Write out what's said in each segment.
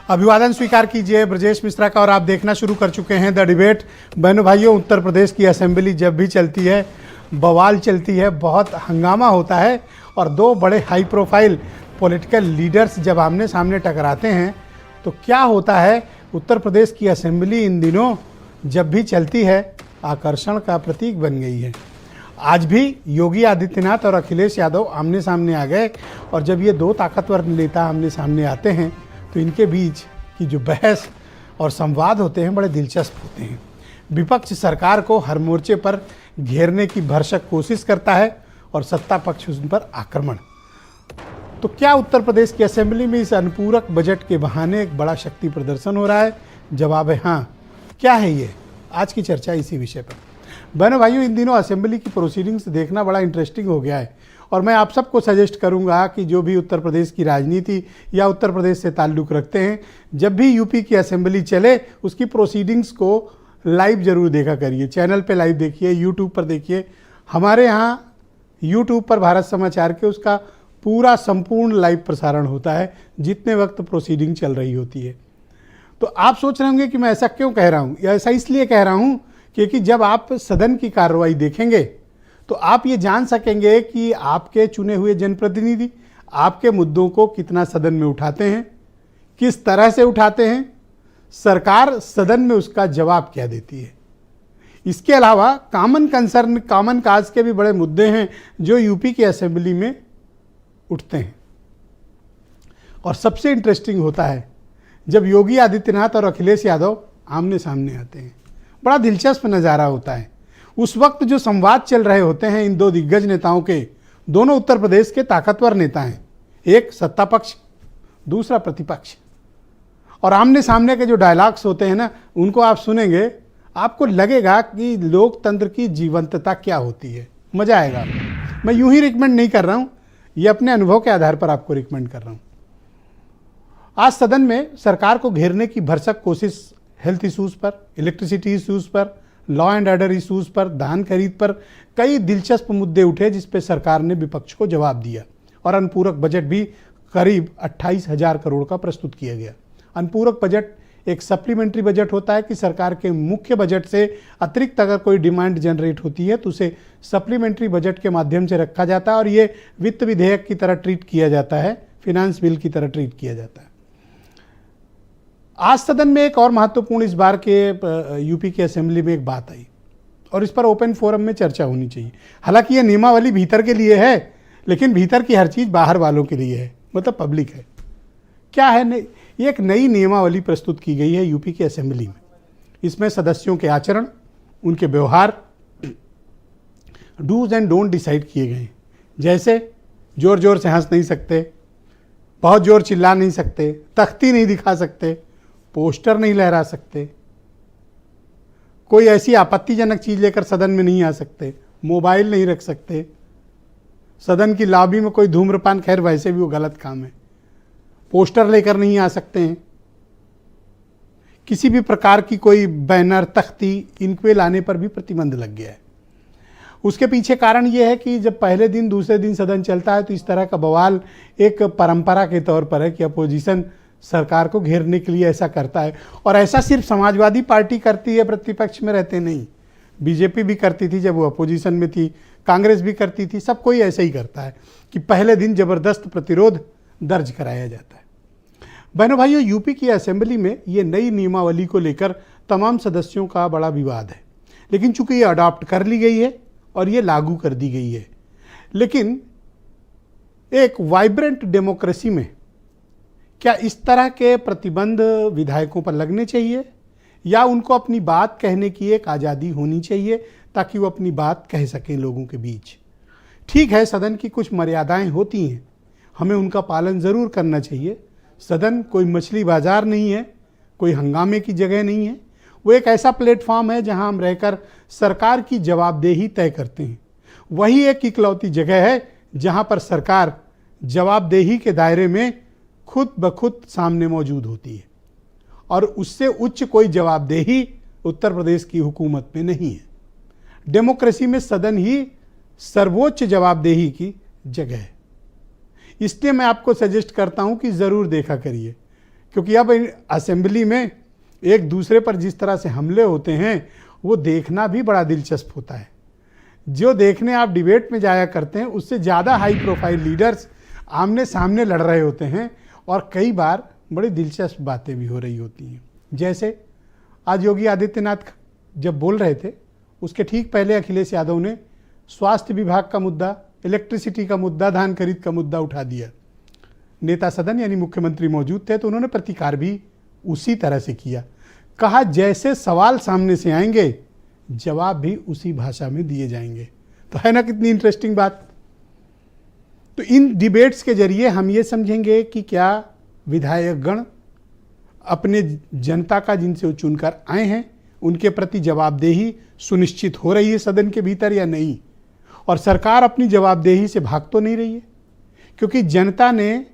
अभिवादन स्वीकार कीजिए ब्रजेश मिश्रा का। और आप देखना शुरू कर चुके हैं द डिबेट। बहनों भाइयों, उत्तर प्रदेश की असेंबली जब भी चलती है बवाल चलती है, बहुत हंगामा होता है और दो बड़े हाई प्रोफाइल पॉलिटिकल लीडर्स जब आमने सामने टकराते हैं तो क्या होता है। उत्तर प्रदेश की असेंबली इन दिनों जब भी चलती है आकर्षण का प्रतीक बन गई है। आज भी योगी आदित्यनाथ और अखिलेश यादव आमने सामने आ गए और जब ये दो ताकतवर नेता आमने सामने आते हैं तो इनके बीच की जो बहस और संवाद होते हैं बड़े दिलचस्प होते हैं। विपक्ष सरकार को हर मोर्चे पर घेरने की भरसक कोशिश करता है और सत्ता पक्ष उन पर आक्रमण। तो क्या उत्तर प्रदेश की असेंबली में इस अनुपूरक बजट के बहाने एक बड़ा शक्ति प्रदर्शन हो रहा है? जवाब है हाँ। क्या है ये? आज की चर्चा इसी विषय पर। बहनों भाइयों, इन दिनों असेंबली की प्रोसीडिंग्स देखना बड़ा इंटरेस्टिंग हो गया है और मैं आप सबको सजेस्ट करूंगा कि जो भी उत्तर प्रदेश की राजनीति या उत्तर प्रदेश से ताल्लुक़ रखते हैं, जब भी यूपी की असेंबली चले उसकी प्रोसीडिंग्स को लाइव ज़रूर देखा करिए। चैनल पे लाइव देखिए, यूट्यूब पर देखिए। हमारे यहाँ यूट्यूब पर भारत समाचार के उसका पूरा संपूर्ण लाइव प्रसारण होता है जितने वक्त प्रोसीडिंग चल रही होती है। तो आप सोच रहे होंगे कि मैं ऐसा क्यों कह रहा हूँ। ऐसा इसलिए कह रहा हूँ क्योंकि जब आप सदन की कार्रवाई देखेंगे तो आप ये जान सकेंगे कि आपके चुने हुए जनप्रतिनिधि आपके मुद्दों को कितना सदन में उठाते हैं, किस तरह से उठाते हैं, सरकार सदन में उसका जवाब क्या देती है। इसके अलावा कॉमन कंसर्न, कॉमन काज के भी बड़े मुद्दे हैं जो यूपी की असेंबली में उठते हैं। और सबसे इंटरेस्टिंग होता है जब योगी आदित्यनाथ और अखिलेश यादव आमने सामने आते हैं। बड़ा दिलचस्प नज़ारा होता है। उस वक्त जो संवाद चल रहे होते हैं इन दो दिग्गज नेताओं के, दोनों उत्तर प्रदेश के ताकतवर नेता हैं, एक सत्ता पक्ष, दूसरा प्रतिपक्ष। और आमने सामने के जो डायलॉग्स होते हैं ना, उनको आप सुनेंगे, आपको लगेगा कि लोकतंत्र की जीवंतता क्या होती है। मज़ा आएगा। मैं यूं ही रिकमेंड नहीं कर रहा हूं, ये अपने अनुभव के आधार पर आपको रिकमेंड कर रहा हूं। आज सदन में सरकार को घेरने की भरसक कोशिश हेल्थ इशूज़ पर, इलेक्ट्रिसिटी इशूज़ पर, लॉ एंड ऑर्डर इशूज़ पर, धान खरीद पर कई दिलचस्प मुद्दे उठे जिस पे सरकार ने विपक्ष को जवाब दिया। और अनुपूरक बजट भी करीब 28,000 करोड़ का प्रस्तुत किया गया। अनुपूरक बजट एक सप्लीमेंट्री बजट होता है कि सरकार के मुख्य बजट से अतिरिक्त अगर कोई डिमांड जनरेट होती है तो उसे सप्लीमेंट्री बजट के माध्यम से रखा जाता है और ये वित्त विधेयक की तरह ट्रीट किया जाता है, फिनांस बिल की तरह ट्रीट किया जाता है। आज सदन में एक और महत्वपूर्ण इस बार के यूपी की असेंबली में एक बात आई और इस पर ओपन फोरम में चर्चा होनी चाहिए। हालांकि ये नियमावली भीतर के लिए है, लेकिन भीतर की हर चीज़ बाहर वालों के लिए है, मतलब पब्लिक है। क्या है? ये एक नई नियमावली प्रस्तुत की गई है यूपी की असेंबली में। इसमें सदस्यों के आचरण, उनके व्यवहार, डूज एंड डोंट डिसाइड किए गए हैं। जैसे जोर जोर से हंस नहीं सकते, बहुत जोर चिल्ला नहीं सकते, तख्ती नहीं दिखा सकते, पोस्टर नहीं लहरा सकते, कोई ऐसी आपत्तिजनक चीज़ लेकर सदन में नहीं आ सकते, मोबाइल नहीं रख सकते, सदन की लॉबी में कोई धूम्रपान, खैर वैसे भी वो गलत काम है, पोस्टर लेकर नहीं आ सकते हैं, किसी भी प्रकार की कोई बैनर, तख्ती, इनके लाने पर भी प्रतिबंध लग गया है। उसके पीछे कारण ये है कि जब पहले दिन दूसरे दिन सदन चलता है तो इस तरह का बवाल एक परंपरा के तौर पर है कि अपोजिशन सरकार को घेरने के लिए ऐसा करता है। और ऐसा सिर्फ समाजवादी पार्टी करती है, प्रतिपक्ष में रहते नहीं। बीजेपी भी करती थी जब वो अपोजिशन में थी, कांग्रेस भी करती थी, सब कोई ऐसा ही करता है कि पहले दिन जबरदस्त प्रतिरोध दर्ज कराया जाता है। बहनों भाइयों, यूपी की असेंबली में ये नई नियमावली को लेकर तमाम सदस्यों का बड़ा विवाद है, लेकिन चूंकि ये अडॉप्ट कर ली गई है और ये लागू कर दी गई है, लेकिन एक वाइब्रेंट डेमोक्रेसी में क्या इस तरह के प्रतिबंध विधायकों पर लगने चाहिए या उनको अपनी बात कहने की एक आज़ादी होनी चाहिए ताकि वो अपनी बात कह सकें लोगों के बीच। ठीक है, सदन की कुछ मर्यादाएं होती हैं, हमें उनका पालन ज़रूर करना चाहिए। सदन कोई मछली बाजार नहीं है, कोई हंगामे की जगह नहीं है। वो एक ऐसा प्लेटफॉर्म है जहां हम रहकर सरकार की जवाबदेही तय करते हैं। वही एक इकलौती जगह है जहां पर सरकार जवाबदेही के दायरे में खुद ब खुद सामने मौजूद होती है और उससे उच्च कोई जवाबदेही उत्तर प्रदेश की हुकूमत में नहीं है। डेमोक्रेसी में सदन ही सर्वोच्च जवाबदेही की जगह है। इसलिए मैं आपको सजेस्ट करता हूं कि ज़रूर देखा करिए क्योंकि अब असेंबली में एक दूसरे पर जिस तरह से हमले होते हैं वो देखना भी बड़ा दिलचस्प होता है। जो देखने आप डिबेट में जाया करते हैं उससे ज़्यादा हाई प्रोफाइल लीडर्स आमने सामने लड़ रहे होते हैं और कई बार बड़ी दिलचस्प बातें भी हो रही होती हैं। जैसे आज योगी आदित्यनाथ जब बोल रहे थे उसके ठीक पहले अखिलेश यादव ने स्वास्थ्य विभाग का मुद्दा, इलेक्ट्रिसिटी का मुद्दा, धान खरीद का मुद्दा उठा दिया। नेता सदन यानी मुख्यमंत्री मौजूद थे तो उन्होंने प्रतिकार भी उसी तरह से किया। कहा जैसे सवाल सामने से आएंगे जवाब भी उसी भाषा में दिए जाएंगे। तो है ना कितनी इंटरेस्टिंग बात। तो इन डिबेट्स के जरिए हम ये समझेंगे कि क्या विधायकगण अपने जनता का जिनसे वो चुनकर आए हैं उनके प्रति जवाबदेही सुनिश्चित हो रही है सदन के भीतर या नहीं, और सरकार अपनी जवाबदेही से भाग तो नहीं रही है। क्योंकि जनता ने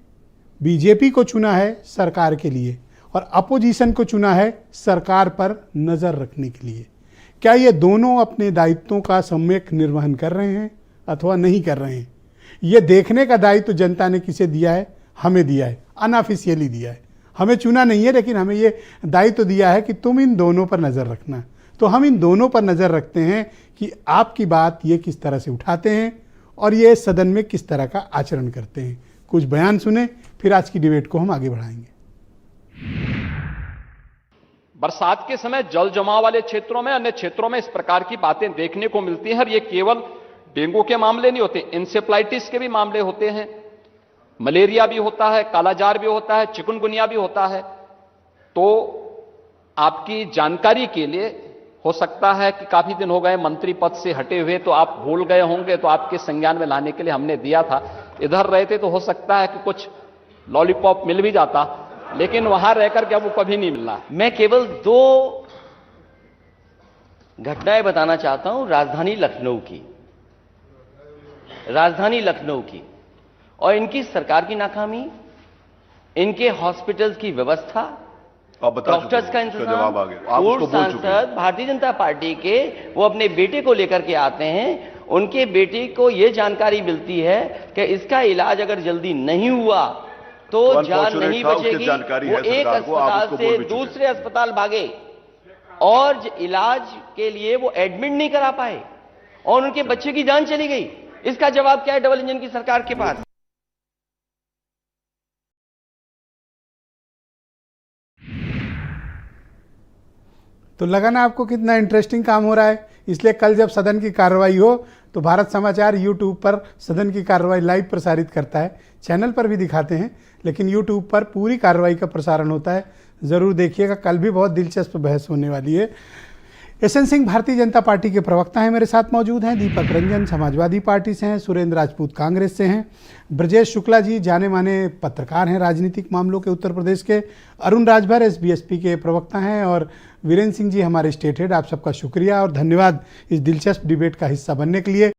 बीजेपी को चुना है सरकार के लिए और अपोजिशन को चुना है सरकार पर नज़र रखने के लिए। क्या ये दोनों अपने दायित्वों का सम्यक निर्वहन कर रहे हैं अथवा नहीं कर रहे हैं? ये देखने का दायित्व जनता ने किसे दिया है? हमें दिया है, अनऑफिशियली दिया है। हमें चुना नहीं है लेकिन हमें ये दायित्व दिया है कि तुम इन दोनों पर नज़र रखना। तो हम इन दोनों पर नज़र रखते हैं कि आपकी बात ये किस तरह से उठाते हैं और ये सदन में किस तरह का आचरण करते हैं। कुछ बयान सुने, फिर आज की डिबेट को हम आगे बढ़ाएंगे। बरसात के समय जल जमाव वाले क्षेत्रों में, अन्य क्षेत्रों में इस प्रकार की बातें देखने को मिलती हैं और ये केवल डेंगू के मामले नहीं होते, इंसेफ्लाइटिस के भी मामले होते हैं, मलेरिया भी होता है, कालाजार भी होता है, चिकनगुनिया भी होता है। तो आपकी जानकारी के लिए, हो सकता है कि काफी दिन हो गए मंत्री पद से हटे हुए तो आप भूल गए होंगे, तो आपके संज्ञान में लाने के लिए हमने दिया था। इधर रहते तो हो सकता है कि कुछ लॉलीपॉप मिल भी जाता, लेकिन वहां रहकर के अब वो कभी नहीं मिलना। मैं केवल 2 घटनाएं बताना चाहता हूं राजधानी लखनऊ की और इनकी सरकार की नाकामी, इनके हॉस्पिटल्स की व्यवस्था, डॉक्टर्स का इंतजाम। पूर्व सांसद भारतीय जनता पार्टी के वो अपने बेटे को लेकर के आते हैं, उनके बेटे को यह जानकारी मिलती है कि इसका इलाज अगर जल्दी नहीं हुआ तो जान नहीं बचेगी। वो एक अस्पताल से दूसरे अस्पताल भागे और इलाज के लिए वो एडमिट नहीं करा पाए और उनके बच्चे की जान चली गई। इसका जवाब क्या है डबल इंजन की सरकार के पास? तो लगा ना आपको कितना इंटरेस्टिंग काम हो रहा है। इसलिए कल जब सदन की कार्रवाई हो तो भारत समाचार यूट्यूब पर सदन की कार्रवाई लाइव प्रसारित करता है। चैनल पर भी दिखाते हैं लेकिन यूट्यूब पर पूरी कार्रवाई का प्रसारण होता है। ज़रूर देखिएगा, कल भी बहुत दिलचस्प बहस होने वाली है। एसएन सिंह भारतीय जनता पार्टी के प्रवक्ता हैं, मेरे साथ मौजूद हैं। दीपक रंजन समाजवादी पार्टी से हैं। सुरेंद्र राजपूत कांग्रेस से हैं। ब्रजेश शुक्ला जी जाने माने पत्रकार हैं राजनीतिक मामलों के उत्तर प्रदेश के। अरुण राजभर एसबीएसपी के प्रवक्ता हैं और वीरेंद्र सिंह जी हमारे स्टेट हेड। आप सबका शुक्रिया और धन्यवाद इस दिलचस्प डिबेट का हिस्सा बनने के लिए।